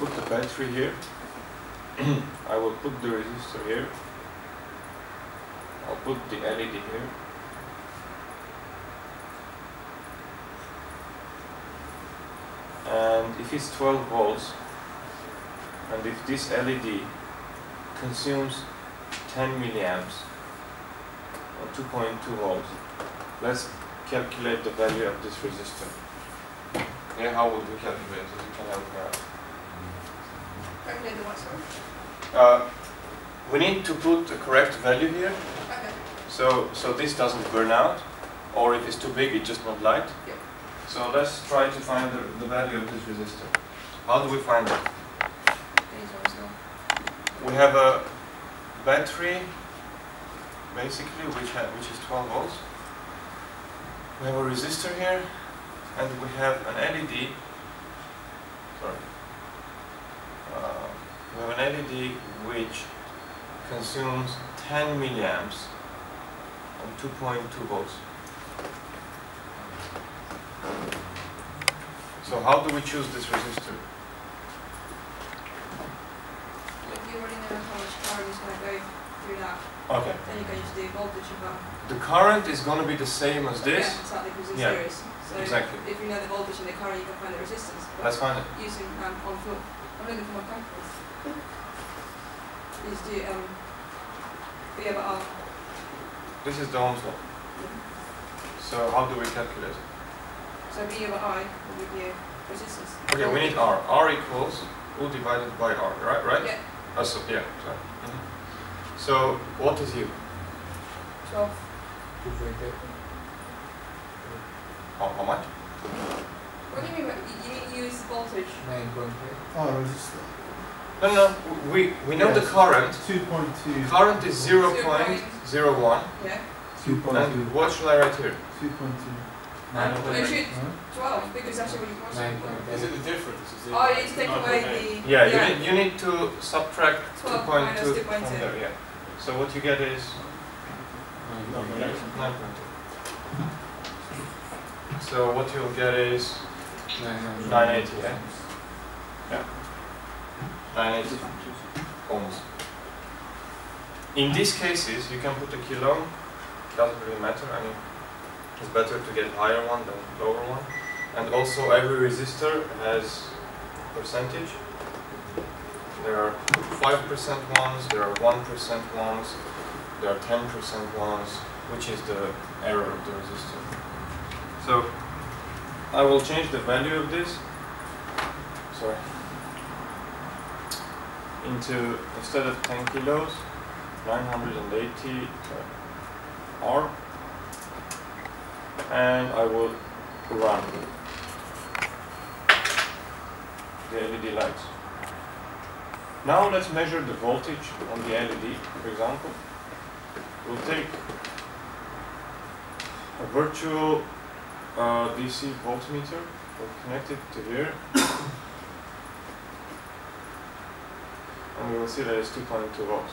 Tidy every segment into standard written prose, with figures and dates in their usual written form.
put the battery here. I will put the resistor here. I'll put the LED here. And if it's 12 volts, and if this LED consumes 10 milliamps or 2.2 volts, let's calculate the value of this resistor. Yeah, how would we calculate it? You can help me out. Calculate the what, sorry? We need to put the correct value here. Okay. So this doesn't burn out, or if it's too big, it's just not light. Yep. So let's try to find the value of this resistor. How do we find it? We have a battery, basically, which is 12 volts. We have a resistor here, and we have an LED. Sorry. We have an LED which consumes 10 milliamps and 2.2 volts. So how do we choose this resistor? If you already know how much current is going to go through that, Okay. then you can just do voltage above. The current is going to be the same as this. Yeah, exactly, because it's Yeah, series. So exactly. if you know the voltage and the current, you can find the resistance. But Let's find it. using on foot. I'm looking for my calculus. You just do B over R. This is the Ohm's law. So how do we calculate it? So B over I will give you resistance. Okay, we need R. R equals U divided by R, right? Yeah. So, yeah, sorry. So, what is U? 12. How much? What do you mean by, you use voltage? 9.8. Oh, resistor. No, we know the current. 2.2. Current is 0.01. Yeah. 2.2. And what should I write here? 2.2. You should 12 because that's what you want. 9.8. Is it the difference? Is it Oh, you need to take away the. Yeah, you need to subtract 12 2.2 minus from 2.2. there, yeah. So what you get is 9.2. So what you'll get is 980, yeah? Yeah. 980 ohms. In these cases, you can put a kilo, doesn't really matter. I mean, it's better to get higher one than lower one. And also every resistor has a percentage. There are 5% ones, there are 1% ones, there are 10% ones, which is the error of the resistor. So I will change the value of this, sorry, into, instead of 10 kilos, 980 R, and I will run the LED lights. Now let's measure the voltage on the LED, for example. We'll take a virtual DC voltmeter, we'll connect it to here, and we will see that it's 2.2 volts.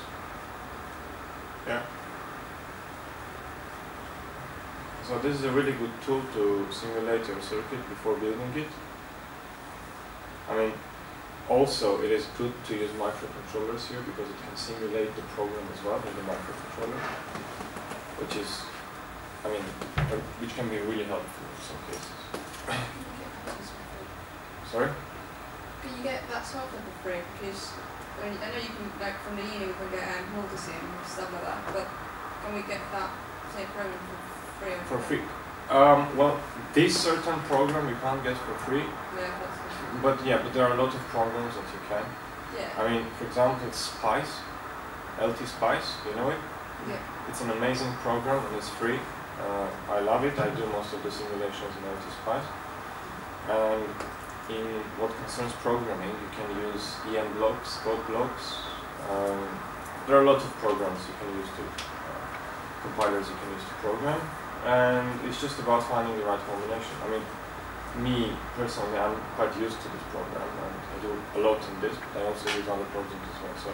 Yeah. So this is a really good tool to simulate your circuit before building it. I mean, also it is good to use microcontrollers here because it can simulate the program as well in the microcontroller, which is, I mean, which can be really helpful in some cases. Sorry? Can you get that software for free? Because I know you can, like from the uni, we can get multisim and stuff like that, but can we get that same program for free? For free? Well, this certain program you can't get for free. Yeah, that's But yeah, but there are a lot of programs that you can. yeah. I mean, for example, it's Spice, LT Spice, you know it? Yeah. It's an amazing program and it's free. I love it. I do most of the simulations in LT Spice. And in what concerns programming, you can use EM blocks, code blocks. There are a lot of programs you can use to, compilers you can use to program. And it's just about finding the right combination. I mean, me personally, I'm quite used to this program and I do a lot in this, but I also use other programs as well. So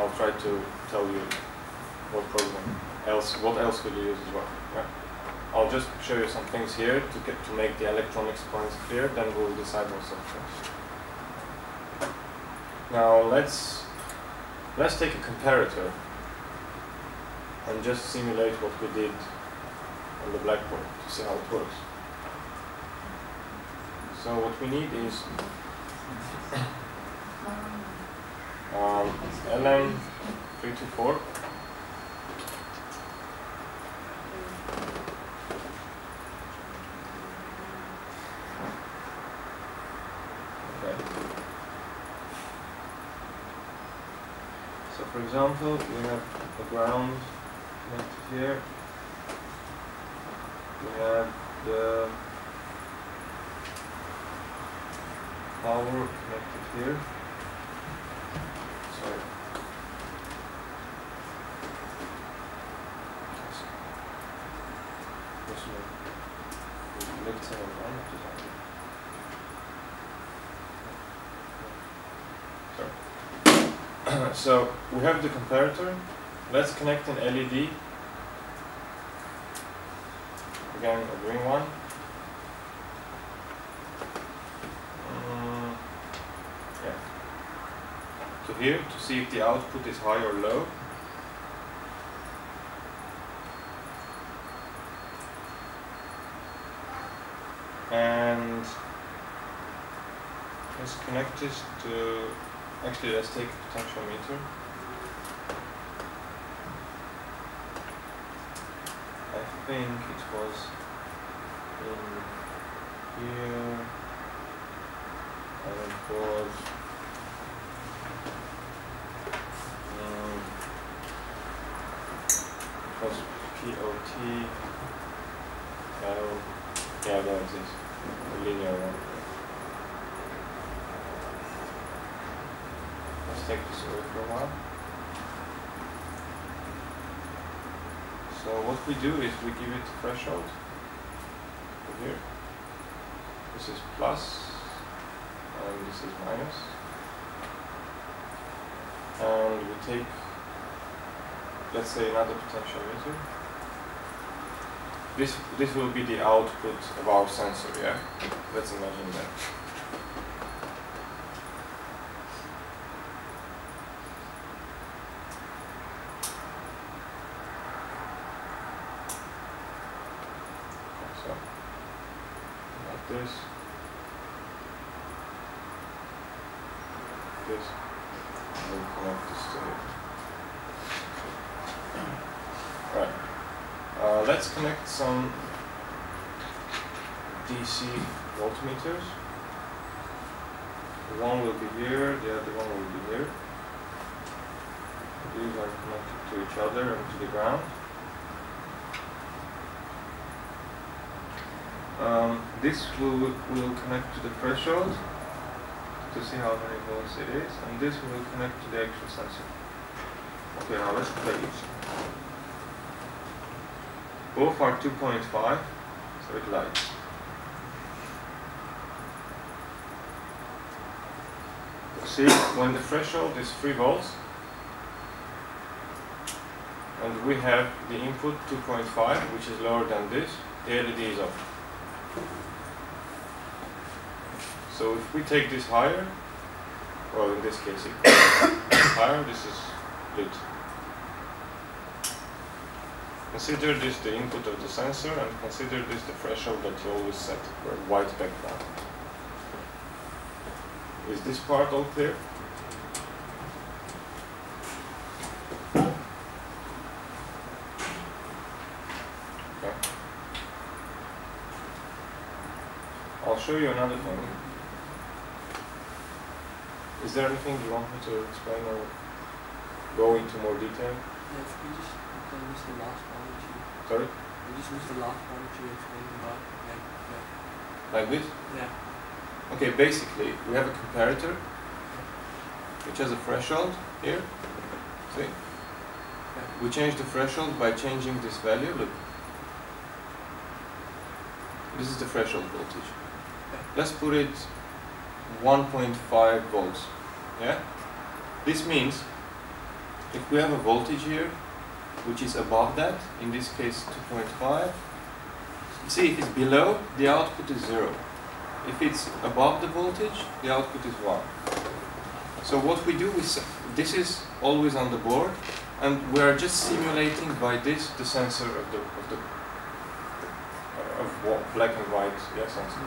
I'll try to tell you what else will you use as well. Yeah? I'll just show you some things here to make the electronics points clear, then we'll decide what's up first. Now let's take a comparator and just simulate what we did on the blackboard to see how it works. So what we need is LM324. So for example, we have a ground connected here. We have the power connected here. Sorry. So we have the comparator. Let's connect an LED. Again, a green one. Yeah. To here to see if the output is high or low. And let's connect this to. Actually, let's take a potentiometer. I think it was in here, and it was POT. Yeah, there it is, the linear one. Let's take this away for a while. So what we do is we give it a threshold over here. This is plus and this is minus. And we take, let's say, another potentiometer. This will be the output of our sensor, yeah? Let's imagine that. This, we'll connect this to it. Right. Let's connect some DC voltmeters. One will be here, the other one will be here. These are connected to each other and to the ground. This will connect to the threshold to see how many volts it is, and this will connect to the actual sensor. Okay, now let's play each. Both are 2.5, so it lights. See, when the threshold is 3 volts, and we have the input 2.5, which is lower than this, the LED is off. So if we take this higher, well, in this case higher, this is lit. Consider this the input of the sensor, and consider this the threshold that you always set for a white background. Is this part all clear? Okay. I'll show you another thing. Is there anything you want me to explain or go into more detail? Yeah, if you just missed the last one which you... Sorry? You just missed the last one which you explained about, Like this? Yeah. Okay, basically, we have a comparator which has a threshold here. See? Yeah. We change the threshold by changing this value. Look. This is the threshold voltage. Yeah. Let's put it 1.5 volts. Yeah? This means if we have a voltage here which is above that, in this case 2.5, see, if it's below, the output is 0. If it's above the voltage, the output is 1. So what we do is, this is always on the board, and we are just simulating by this the sensor of black and white sensor.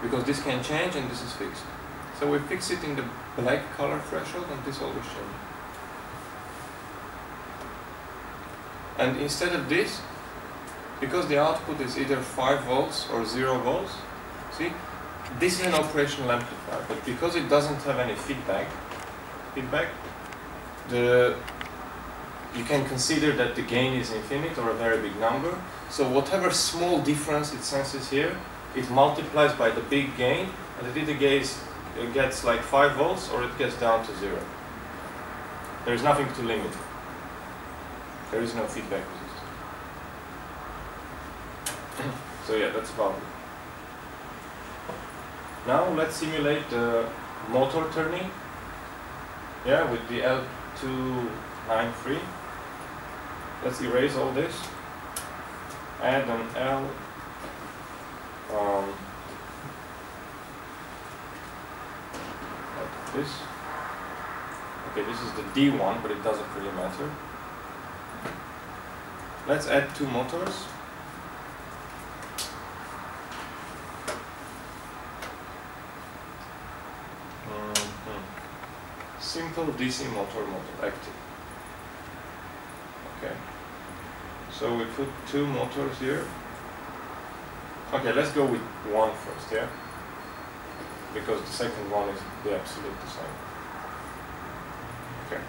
Because this can change and this is fixed. So we fix it in the black color threshold, and this always changes. And instead of this, because the output is either 5 volts or 0 volts, see, this is an operational amplifier, but because it doesn't have any feedback, you can consider that the gain is infinite or a very big number. So whatever small difference it senses here, it multiplies by the big gain, and it either gets like 5 volts or it gets down to 0. There is nothing to limit it. There is no feedback resistance. So yeah, that's about it. Now let's simulate the motor turning. Yeah, with the L293. Let's erase all this. Add an L. Like this. Okay, this is the D1, but it doesn't really matter. Let's add 2 motors. Simple DC motor active. Okay. So we put 2 motors here. Okay, let's go with 1 first, yeah? Because the second one is the absolute the same. Okay.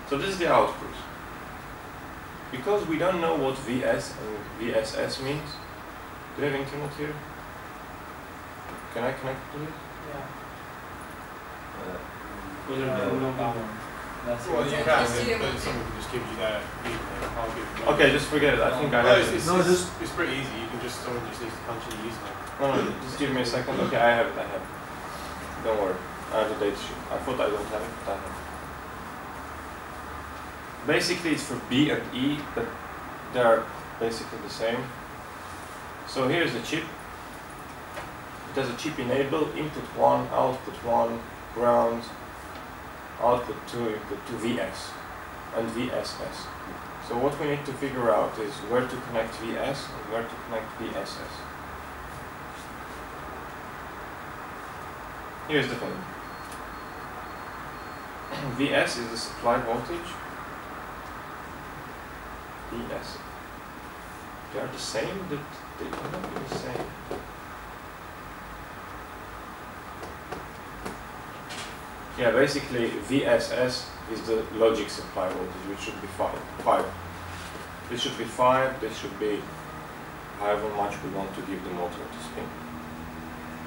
So this is the output. Because we don't know what VS and VSS means, do you have internet here? Can I connect to it? Yeah. Well, Well, you Yeah, can, just do it. but someone can just give you that. I'll give you Okay, just forget it. I think I No, have it. it's pretty easy. You can just, someone just needs to punch in the user. No, just give me a second. Okay, I have it. Don't worry. I have the data sheet. I thought I don't have it, but I have it. Basically, it's for B and E, but they are basically the same. So here's the chip. It has a chip enable, input 1, output 1, ground, output 2, input 2, VS and VSS. So what we need to figure out is where to connect VS and where to connect VSS. Here's the thing. VS is the supply voltage. VS. They are the same, but they cannot be the same. Yeah, basically VSS is the logic supply voltage, which should be 5. This should be 5, this should be however much we want to give the motor to spin.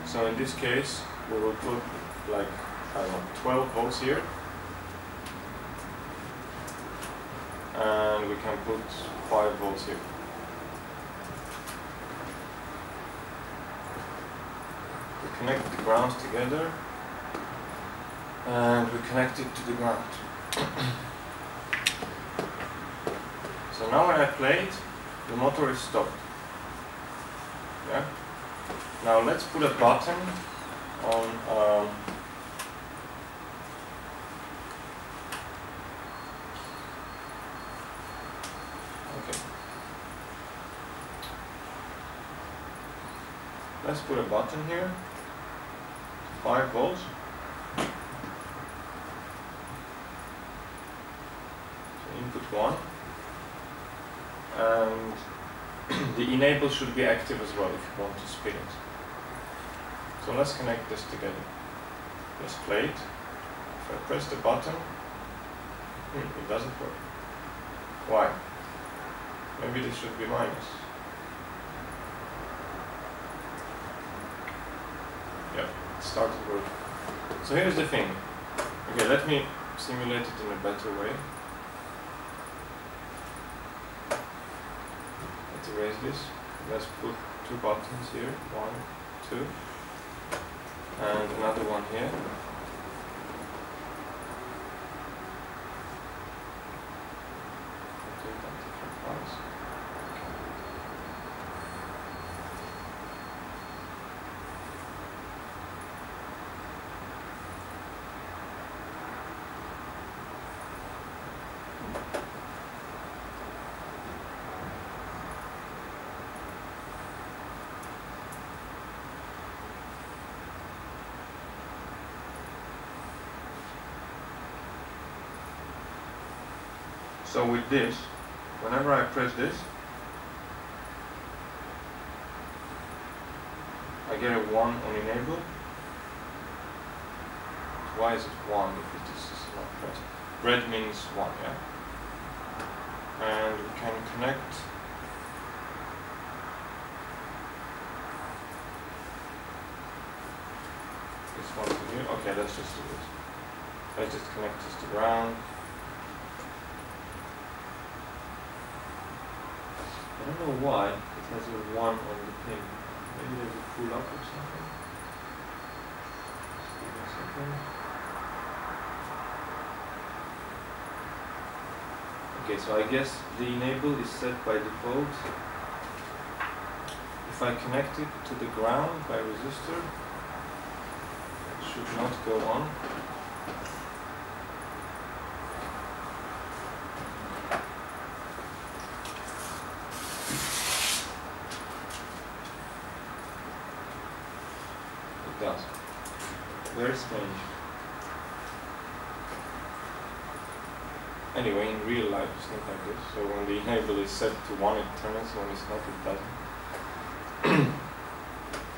So in this case, we will put like, I don't know, 12 volts here. And we can put 5 volts here. We connect the grounds together. And we connect it to the ground. So now when I play it, the motor is stopped. Yeah? Now let's put a button on okay. Let's put a button here. 5 volts. Input 1, and the enable should be active as well if you want to spin it. So let's connect this together. Let's play it. If I press the button, it doesn't work. Why? Maybe this should be minus. Yeah, it started working. So here's the thing. Okay, let me simulate it in a better way. Erase this. Let's put 2 buttons here. 1, 2, and another one here. So with this, whenever I press this, I get a 1 on enable. Why is it 1 if this is not pressed? Red means 1, yeah? And we can connect this one to here. Okay, let's just do this. Let's just connect this to ground. I don't know why it has a 1 on the pin. Maybe there's a pull up or something. Just give me a second. Okay, so I guess the enable is set by default. If I connect it to the ground by resistor, it should not go on. It does. Very strange. Anyway, in real life it's not like this. So when the enable is set to 1 it turns, when it's not it doesn't.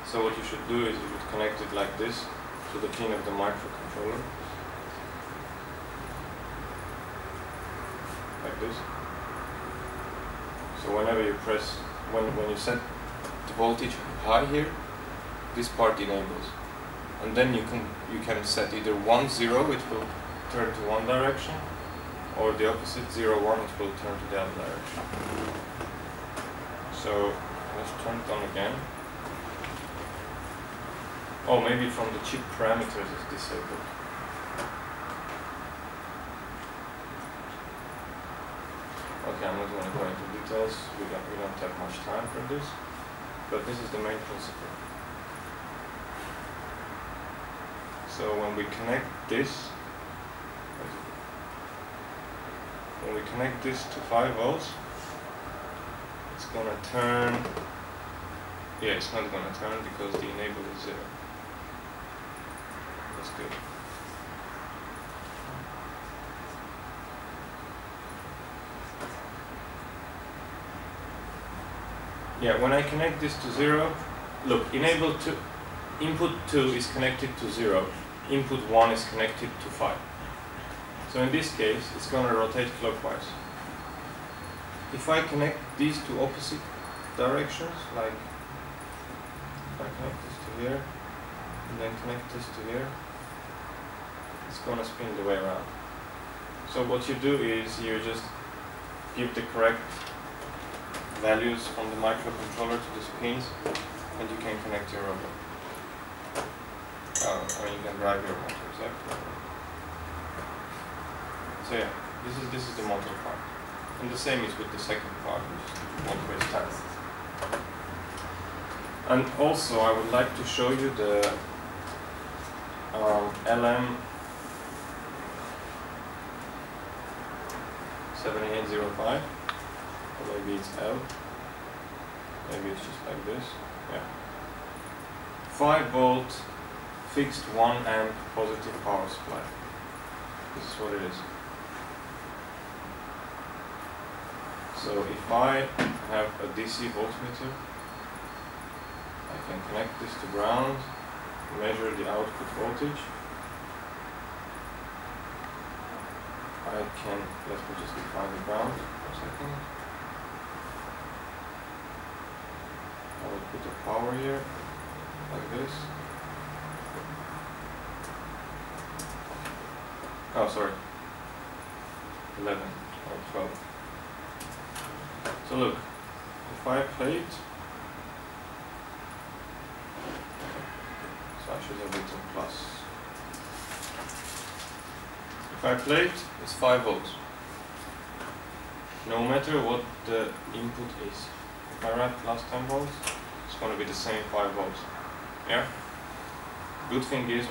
So what you should do is you should connect it like this to the pin of the microcontroller. Like this. So whenever you press, when you set the voltage high here, this part enables. And then you can set either 1, 0, which will turn to one direction, or the opposite, 0, 1, it will turn to the other direction. So let's turn it on again. Oh, maybe from the chip parameters it's disabled. Okay, I'm not going to go into details. We don't have much time for this, but this is the main principle. So when we connect this, to 5 volts, it's gonna turn. Yeah, it's not gonna turn because the enable is 0. That's good. Yeah, when I connect this to 0, look, input 2 is connected to 0, input 1 is connected to 5. So in this case, it's going to rotate clockwise. If I connect these two opposite directions, like if I connect this to here, and then connect this to here, it's going to spin the way around. So what you do is you just give the correct values from the microcontroller to these pins, and you can connect your robot. I mean, you can drive your motor, exactly. So yeah, this is the motor part. And the same is with the second part, which is won't waste time. And also I would like to show you the LM 7805, or maybe it's L, maybe it's just like this, yeah. 5 volt fixed 1 amp positive power supply. This is what it is. So if I have a DC voltmeter, I can connect this to ground, measure the output voltage. I can, let me just define the ground for a second. I will put the power here, like this. Oh, sorry, 11 or 12. So look, if I plate, so I should have written plus. If I plate, it's 5 volts. No matter what the input is. If I write plus 10 volts, it's going to be the same 5 volts. Yeah? Good thing is,